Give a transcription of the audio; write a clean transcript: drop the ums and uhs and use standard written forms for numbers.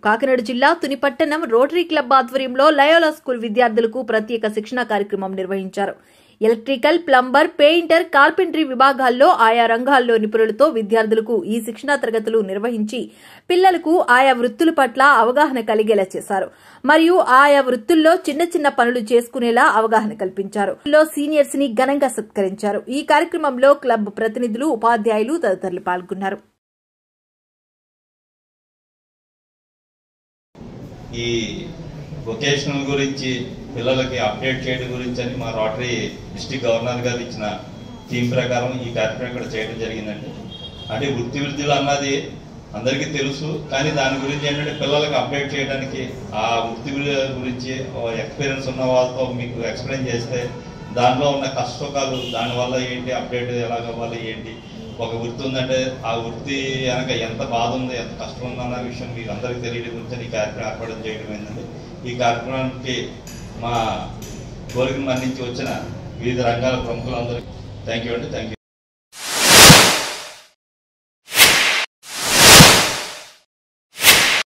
కాకినాడ జిల్లా తుని పట్టణం rotary club ఆధ్వర్యంలో లయోలా స్కూల్ విద్యార్థులకు ప్రత్యేక శిక్షణ కార్యక్రమం నిర్వహించారు. ఎలక్ట్రికల్, ప్లంబర్, పెయింటర్, కార్పెంటరీ విభాగాల్లో ఆయా రంగాల్లో నిపుణులతో విద్యార్థులకు ఈ శిక్షణా తరగతులు నిర్వహించి పిల్లలకు ఆయా వృత్తుల పట్ల అవగాహన కలిగేలా చేశారు. మరియు ఆయా వృత్తుల్లో చిన్న చిన్న పనులు చేసుకునేలా అవగాహన కల్పించారు. సీనియర్స్ ని ఘనంగా సత్కరించారు. ఈ కార్యక్రమంలో క్లబ్ ప్రతినిధులు, ఉపాధ్యాయులు తదితరులు పాల్గొన్నారు. ఈ వొకేషనల్ గురించి పిల్లలకి అప్డేట్ చేయడం గురించి అని మా రోటరీ డిస్ట్రిక్ట్ గవర్నర్ గారు ఇచ్చిన థీమ్ ప్రకారం ఈ కార్యక్రమం ఇక్కడ చేయడం జరిగిందండి. అంటే వృత్తి విద్యలు అన్నది అందరికీ తెలుసు, కానీ దాని గురించి ఏంటంటే పిల్లలకి అప్డేట్ చేయడానికి ఆ వృత్తి గురించి ఎక్స్పీరియన్స్ ఉన్న వాళ్ళతో మీకు ఎక్స్ప్లెయిన్ చేస్తే దానిలో ఉన్న కష్టసుఖాలు, దానివల్ల ఏంటి, అప్డేట్ ఎలా కావాలి ఏంటి, ఒక వృత్తి ఉందంటే ఆ వృత్తి వెనక ఎంత బాధ ఉంది, ఎంత కష్టం ఉందన్న విషయం మీకు అందరికీ తెలియడం గురించి ఈ కార్యక్రమం ఏర్పాటు చేయడం ఏంటంటే ఈ కార్యక్రమానికి మా కోరికను మన్నించి వచ్చిన వివిధ రంగాల ప్రముఖులందరికీ థ్యాంక్ యూ అండి. Thank you.